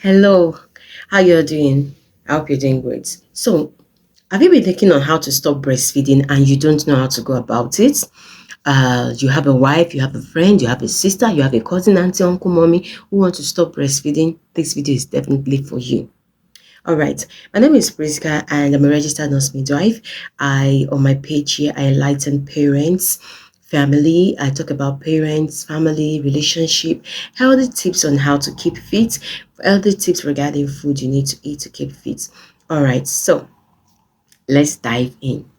Hello, how you're doing? I hope you're doing great. So, have you been thinking on how to stop breastfeeding and you don't know how to go about it? You have a wife, you have a friend, you have a sister, you have a cousin, auntie, uncle, mommy who want to stop breastfeeding. This video is definitely for you. All right, my name is Priska and I'm a registered nurse midwife. On my page here, I enlighten parents, family. I talk about parents, family, relationship, healthy tips on how to keep fit, healthy tips regarding food you need to eat to keep fit. All right, so let's dive in.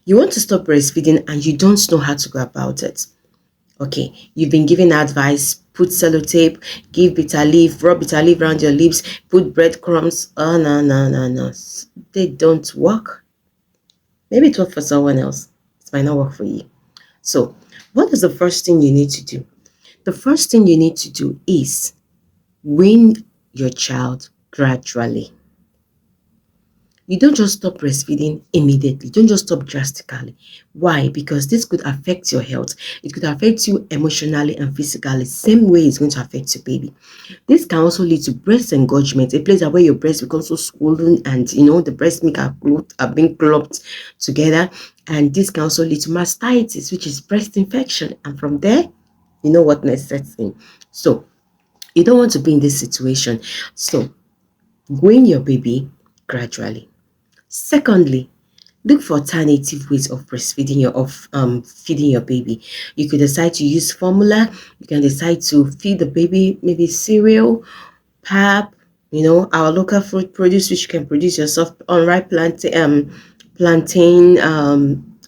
You want to stop breastfeeding and you don't know how to go about it. Okay, you've been given advice, put sellotape, give bitter leaf, rub bitter leaf around your lips, put breadcrumbs. Oh, no, no, no, no. They don't work. Maybe it worked for someone else. It might not work for you. So, what is the first thing you need to do? The first thing you need to do is wean your child gradually. You don't just stop breastfeeding immediately. Don't just stop drastically. Why? Because this could affect your health. It could affect you emotionally and physically. Same way it's going to affect your baby. This can also lead to breast engorgement, a place where your breast becomes so swollen and the breast milk are being clumped together. And this can also lead to mastitis, which is breast infection. And from there, you know what next sets in. So you don't want to be in this situation. So wean your baby gradually. Secondly, look for alternative ways of breastfeeding your of feeding your baby. You could decide to use formula. You can decide to feed the baby maybe cereal, pap, our local fruit produce, which you can produce yourself, unripe plantain,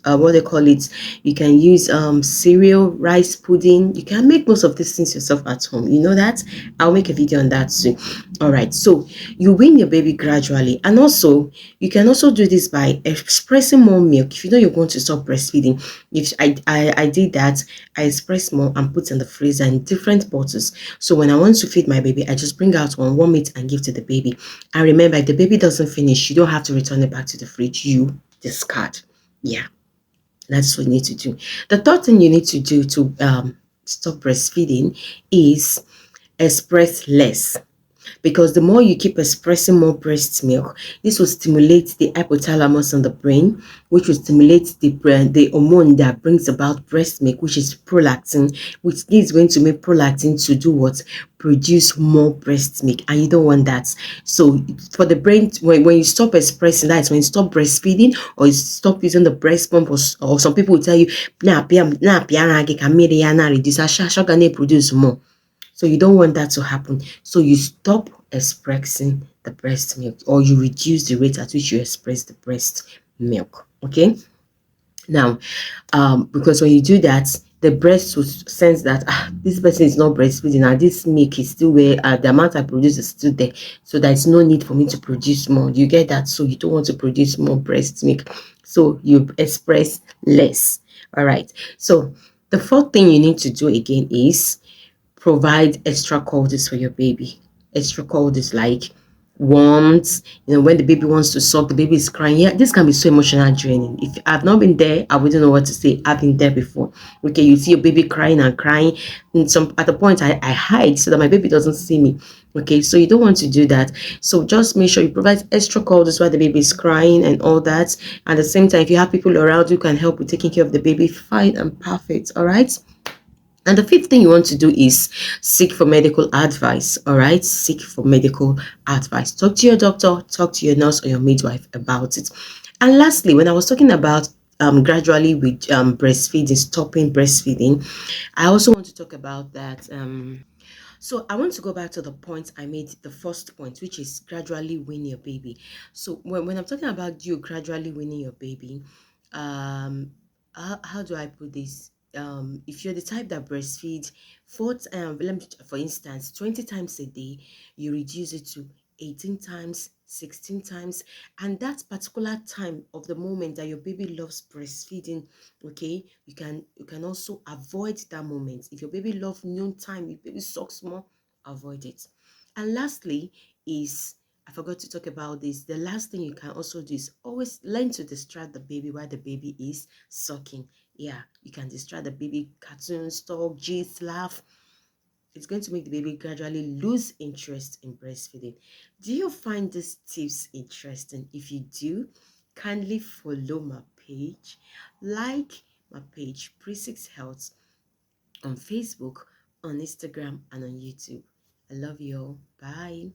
what they call it. You can use cereal, rice pudding. You can make most of these things yourself at home. You know that? I'll make a video on that soon. All right, so you wean your baby gradually, and also you can also do this by expressing more milk. If you know you're going to stop breastfeeding, if I did that, I express more and put in the freezer in different bottles. So when I want to feed my baby, I just bring out one, warm it, and give to the baby. And remember, if the baby doesn't finish, you don't have to return it back to the fridge. You discard. Yeah, that's what you need to do. The third thing you need to do to stop breastfeeding is express less, because the more you keep expressing more breast milk, this will stimulate the hypothalamus on the brain, which will stimulate the hormone that brings about breast milk, which is prolactin, which is going to make prolactin to do what? Produce more breast milk, and you don't want that. So for the brain, when you stop expressing, that's when you stop breastfeeding or you stop using the breast pump, or some people will tell you, produce more. So you don't want that to happen. So you stop expressing the breast milk, or you reduce the rate at which you express the breast milk. Okay. Now, because when you do that, the breast will sense that this person is not breastfeeding, and this milk is still where the amount I produce is still there. So there's no need for me to produce more. You get that? So you don't want to produce more breast milk. So you express less. All right. So the fourth thing you need to do again is provide extra cuddles for your baby. Extra cuddles like warmth, when the baby wants to suck, the baby is crying. Yeah, this can be so emotional draining. If I've not been there, I wouldn't know what to say. I've been there before. Okay, you see your baby crying and crying. And at the point I hide so that my baby doesn't see me. Okay, so you don't want to do that. So just make sure you provide extra cuddles while the baby is crying and all that. At the same time, if you have people around who can help with taking care of the baby, fine and perfect. All right. And the fifth thing you want to do is seek for medical advice. All right, seek for medical advice. Talk to your doctor, talk to your nurse or your midwife about it. And lastly, when I was talking about gradually with breastfeeding, stopping breastfeeding, I also want to talk about that. So I want to go back to the point I made, the first point, which is gradually wean your baby. So when I'm talking about you gradually weaning your baby, um, how do I put this? If you're the type that breastfeed for instance, 20 times a day, you reduce it to 18 times, 16 times, and that particular time of the moment that your baby loves breastfeeding, okay, you can also avoid that moment. If your baby loves noon time, your baby sucks more, avoid it. And lastly is, I forgot to talk about this. The last thing you can also do is always learn to distract the baby while the baby is sucking. Yeah, you can distract the baby, cartoons, talk, gist, laugh. It's going to make the baby gradually lose interest in breastfeeding. Do you find these tips interesting? If you do, kindly follow my page, like my page, Pre6 Health, on Facebook, on Instagram, and on YouTube. I love you all. Bye.